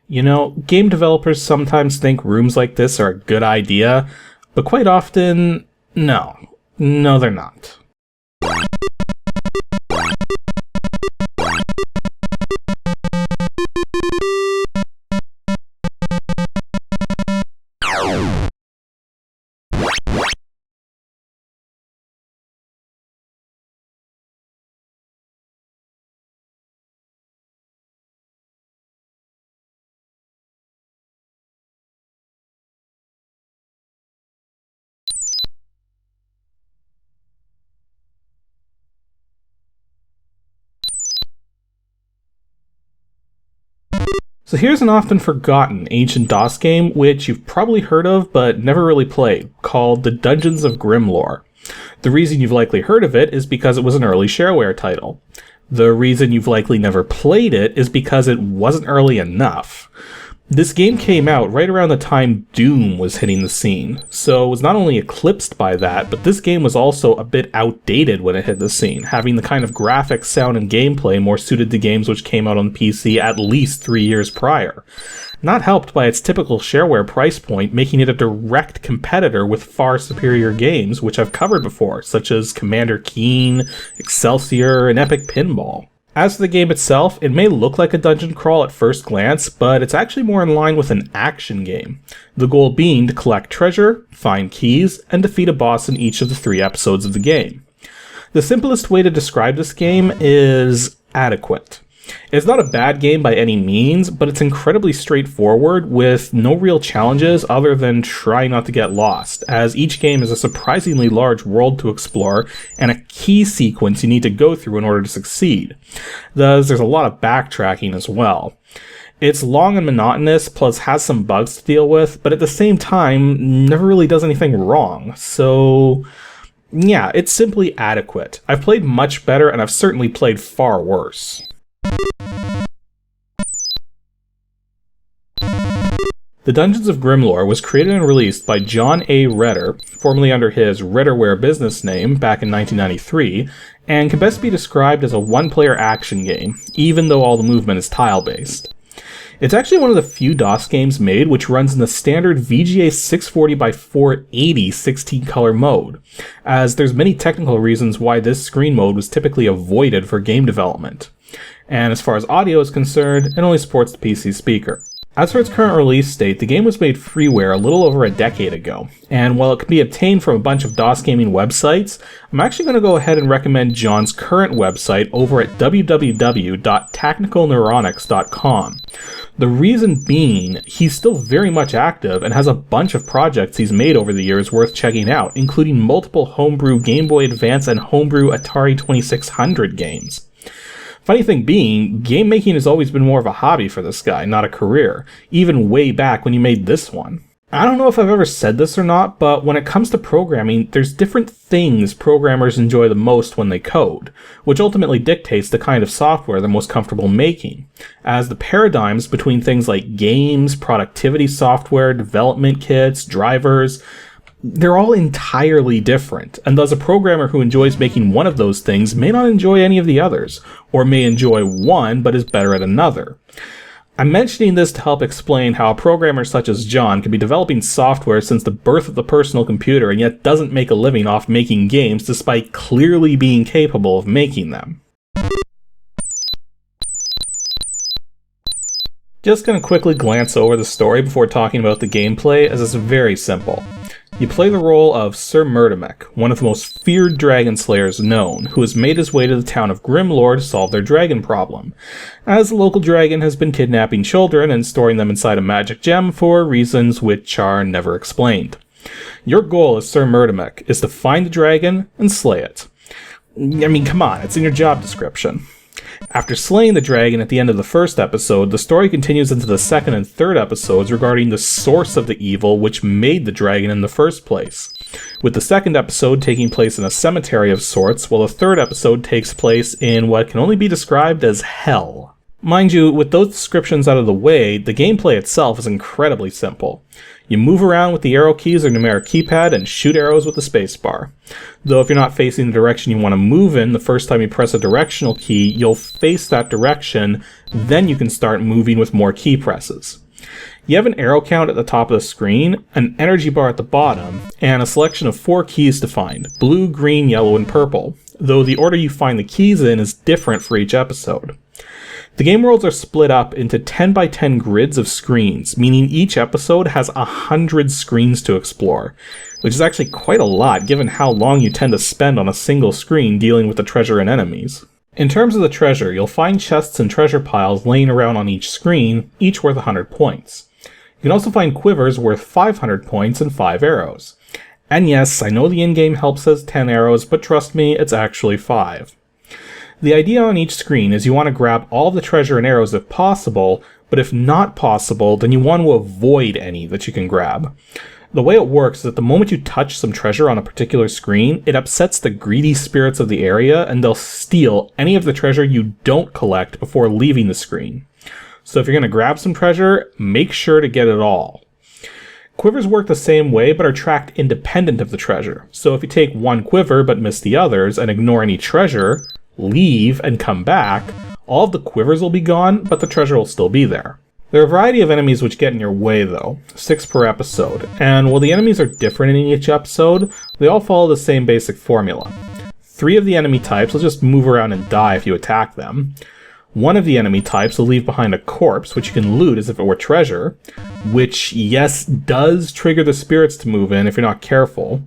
You know, game developers sometimes think rooms like this are a good idea, but quite often, no. No, they're not. So here's an often forgotten ancient DOS game, which you've probably heard of but never really played, called The Dungeons of Grimlor. The reason you've likely heard of it is because it was an early shareware title. The reason you've likely never played it is because it wasn't early enough. This game came out right around the time Doom was hitting the scene, so it was not only eclipsed by that, but this game was also a bit outdated when it hit the scene, having the kind of graphics, sound, and gameplay more suited to games which came out on PC at least 3 years prior. Not helped by its typical shareware price point, making it a direct competitor with far superior games which I've covered before, such as Commander Keen, Excelsior, and Epic Pinball. As for the game itself, it may look like a dungeon crawl at first glance, but it's actually more in line with an action game. The goal being to collect treasure, find keys, and defeat a boss in each of the 3 episodes of the game. The simplest way to describe this game is adequate. It's not a bad game by any means, but it's incredibly straightforward with no real challenges other than try not to get lost, as each game is a surprisingly large world to explore and a key sequence you need to go through in order to succeed. Thus, there's a lot of backtracking as well. It's long and monotonous, plus has some bugs to deal with, but at the same time, never really does anything wrong, so yeah, it's simply adequate. I've played much better, and I've certainly played far worse. The Dungeons of Grimlor was created and released by John A. Redder, formerly under his Redderware business name, back in 1993, and can best be described as a one-player action game, even though all the movement is tile-based. It's actually one of the few DOS games made which runs in the standard VGA 640x480 16-color mode, as there's many technical reasons why this screen mode was typically avoided for game development. And as far as audio is concerned, it only supports the PC speaker. As for its current release date, the game was made freeware a little over a decade ago, and while it can be obtained from a bunch of DOS gaming websites, I'm actually going to go ahead and recommend John's current website over at www.technicalneuronics.com. The reason being, he's still very much active and has a bunch of projects he's made over the years worth checking out, including multiple homebrew Game Boy Advance and homebrew Atari 2600 games. Funny thing being, game making has always been more of a hobby for this guy, not a career, even way back when he made this one. I don't know if I've ever said this or not, but when it comes to programming, there's different things programmers enjoy the most when they code, which ultimately dictates the kind of software they're most comfortable making, as the paradigms between things like games, productivity software, development kits, drivers, they're all entirely different, and thus a programmer who enjoys making one of those things may not enjoy any of the others, or may enjoy one but is better at another. I'm mentioning this to help explain how a programmer such as John can be developing software since the birth of the personal computer and yet doesn't make a living off making games despite clearly being capable of making them. Just gonna quickly glance over the story before talking about the gameplay, as it's very simple. You play the role of Sir Murdemek, one of the most feared dragon slayers known, who has made his way to the town of Grimlor to solve their dragon problem, as the local dragon has been kidnapping children and storing them inside a magic gem for reasons which are never explained. Your goal as Sir Murdemek is to find the dragon and slay it. I mean, come on, it's in your job description. After slaying the dragon at the end of the first episode, the story continues into the second and third episodes regarding the source of the evil which made the dragon in the first place, with the second episode taking place in a cemetery of sorts, while the third episode takes place in what can only be described as hell. Mind you, with those descriptions out of the way, the gameplay itself is incredibly simple. You move around with the arrow keys or numeric keypad and shoot arrows with the spacebar. Though if you're not facing the direction you want to move in, the first time you press a directional key, you'll face that direction, then you can start moving with more key presses. You have an arrow count at the top of the screen, an energy bar at the bottom, and a selection of 4 keys to find: blue, green, yellow, and purple, though the order you find the keys in is different for each episode. The game worlds are split up into 10 by 10 grids of screens, meaning each episode has 100 screens to explore, which is actually quite a lot given how long you tend to spend on a single screen dealing with the treasure and enemies. In terms of the treasure, you'll find chests and treasure piles laying around on each screen, each worth 100 points. You can also find quivers worth 500 points and 5 arrows. And yes, I know the in-game help says 10 arrows, but trust me, it's actually 5. The idea on each screen is you want to grab all the treasure and arrows if possible, but if not possible, then you want to avoid any that you can grab. The way it works is that the moment you touch some treasure on a particular screen, it upsets the greedy spirits of the area and they'll steal any of the treasure you don't collect before leaving the screen. So if you're going to grab some treasure, make sure to get it all. Quivers work the same way but are tracked independent of the treasure. So if you take one quiver but miss the others and ignore any treasure, leave and come back, all of the quivers will be gone, but the treasure will still be there. There are a variety of enemies which get in your way though, 6 per episode, and while the enemies are different in each episode, they all follow the same basic formula. 3 of the enemy types will just move around and die if you attack them. 1 of the enemy types will leave behind a corpse, which you can loot as if it were treasure, which, yes, does trigger the spirits to move in if you're not careful.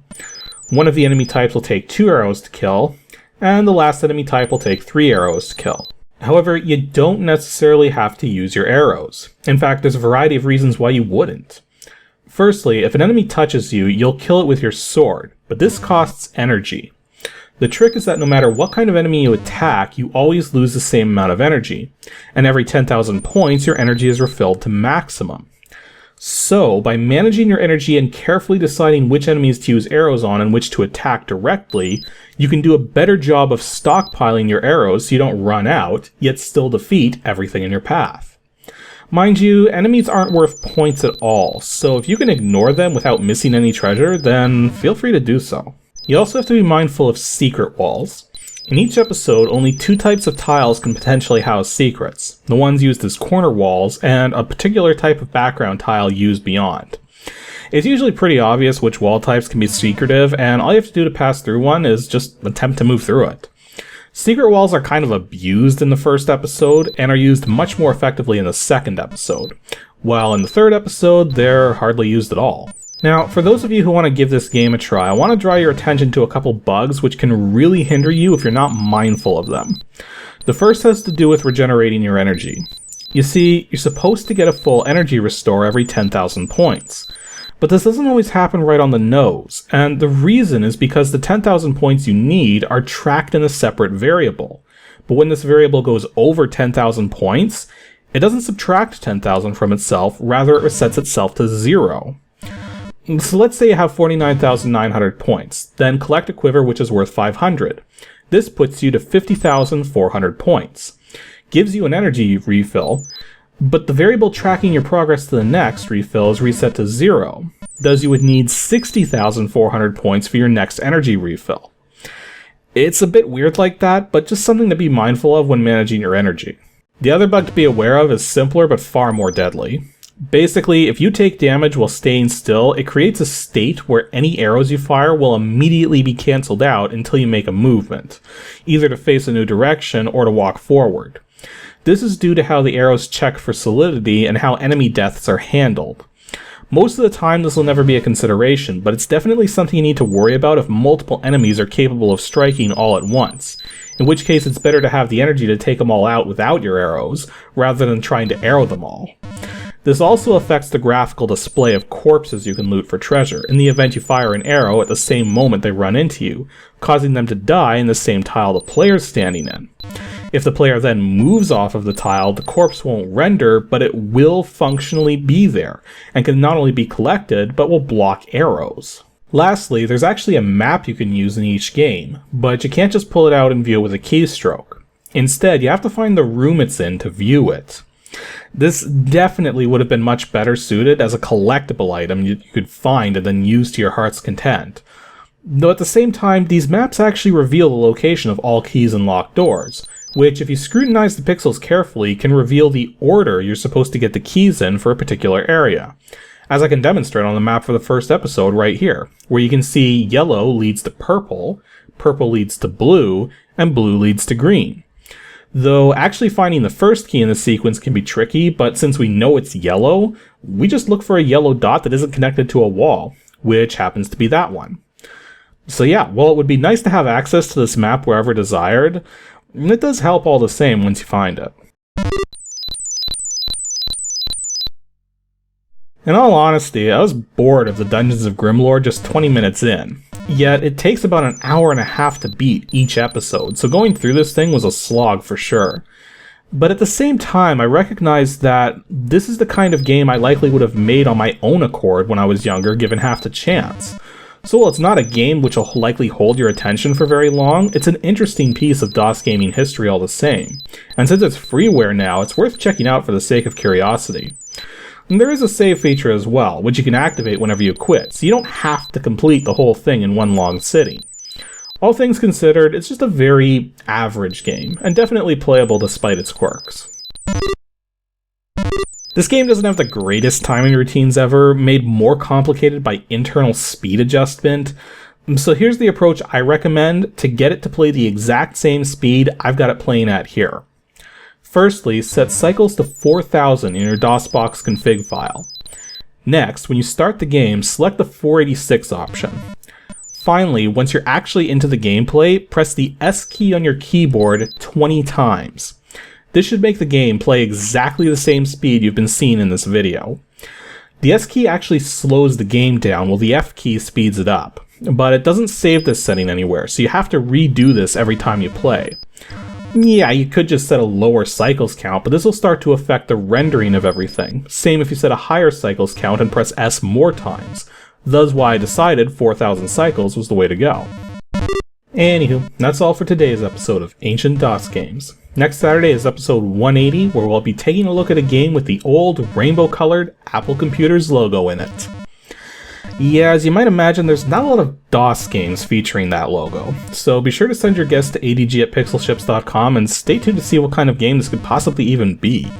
1 of the enemy types will take 2 arrows to kill, and the last enemy type will take 3 arrows to kill. However, you don't necessarily have to use your arrows. In fact, there's a variety of reasons why you wouldn't. Firstly, if an enemy touches you, you'll kill it with your sword, but this costs energy. The trick is that no matter what kind of enemy you attack, you always lose the same amount of energy, and every 10,000 points your energy is refilled to maximum. So, by managing your energy and carefully deciding which enemies to use arrows on and which to attack directly, you can do a better job of stockpiling your arrows so you don't run out, yet still defeat everything in your path. Mind you, enemies aren't worth points at all, so if you can ignore them without missing any treasure, then feel free to do so. You also have to be mindful of secret walls. In each episode, only 2 types of tiles can potentially house secrets, the ones used as corner walls, and a particular type of background tile used beyond. It's usually pretty obvious which wall types can be secretive, and all you have to do to pass through one is just attempt to move through it. Secret walls are kind of abused in the first episode, and are used much more effectively in the second episode, while in the third episode, they're hardly used at all. Now, for those of you who want to give this game a try, I want to draw your attention to a couple bugs which can really hinder you if you're not mindful of them. The first has to do with regenerating your energy. You see, you're supposed to get a full energy restore every 10,000 points. But this doesn't always happen right on the nose, and the reason is because the 10,000 points you need are tracked in a separate variable. But when this variable goes over 10,000 points, it doesn't subtract 10,000 from itself, rather it resets itself to 0. So let's say you have 49,900 points, then collect a quiver which is worth 500. This puts you to 50,400 points. Gives you an energy refill, but the variable tracking your progress to the next refill is reset to 0. Thus you would need 60,400 points for your next energy refill. It's a bit weird like that, but just something to be mindful of when managing your energy. The other bug to be aware of is simpler but far more deadly. Basically, if you take damage while staying still, it creates a state where any arrows you fire will immediately be cancelled out until you make a movement, either to face a new direction or to walk forward. This is due to how the arrows check for solidity and how enemy deaths are handled. Most of the time this will never be a consideration, but it's definitely something you need to worry about if multiple enemies are capable of striking all at once, in which case it's better to have the energy to take them all out without your arrows, rather than trying to arrow them all. This also affects the graphical display of corpses you can loot for treasure, in the event you fire an arrow at the same moment they run into you, causing them to die in the same tile the player's standing in. If the player then moves off of the tile, the corpse won't render, but it will functionally be there, and can not only be collected, but will block arrows. Lastly, there's actually a map you can use in each game, but you can't just pull it out and view it with a keystroke. Instead, you have to find the room it's in to view it. This definitely would have been much better suited as a collectible item you could find and then use to your heart's content. Though at the same time, these maps actually reveal the location of all keys and locked doors, which, if you scrutinize the pixels carefully, can reveal the order you're supposed to get the keys in for a particular area, as I can demonstrate on the map for the first episode right here, where you can see yellow leads to purple, purple leads to blue, and blue leads to green. Though actually finding the first key in the sequence can be tricky, but since we know it's yellow, we just look for a yellow dot that isn't connected to a wall, which happens to be that one. So yeah, while it would be nice to have access to this map wherever desired, it does help all the same once you find it. In all honesty, I was bored of the Dungeons of Grimlor just 20 minutes in. Yet, it takes about an hour and a half to beat each episode, so going through this thing was a slog for sure. But at the same time, I recognized that this is the kind of game I likely would have made on my own accord when I was younger, given half the chance. So while it's not a game which will likely hold your attention for very long, it's an interesting piece of DOS gaming history all the same. And since it's freeware now, it's worth checking out for the sake of curiosity. And there is a save feature as well, which you can activate whenever you quit, so you don't have to complete the whole thing in one long sitting. All things considered, it's just a very average game, and definitely playable despite its quirks. This game doesn't have the greatest timing routines ever, made more complicated by internal speed adjustment, so here's the approach I recommend to get it to play the exact same speed I've got it playing at here. Firstly, set cycles to 4000 in your DOSBox config file. Next, when you start the game, select the 486 option. Finally, once you're actually into the gameplay, press the S key on your keyboard 20 times. This should make the game play exactly the same speed you've been seeing in this video. The S key actually slows the game down while the F key speeds it up, but it doesn't save this setting anywhere, so you have to redo this every time you play. Yeah, you could just set a lower cycles count, but this will start to affect the rendering of everything. Same if you set a higher cycles count and press S more times. Thus why I decided 4000 cycles was the way to go. Anywho, that's all for today's episode of Ancient DOS Games. Next Saturday is episode 180, where we'll be taking a look at a game with the old rainbow-colored Apple Computers logo in it. Yeah, as you might imagine, there's not a lot of DOS games featuring that logo, so be sure to send your guests to adg@pixelships.com and stay tuned to see what kind of game this could possibly even be.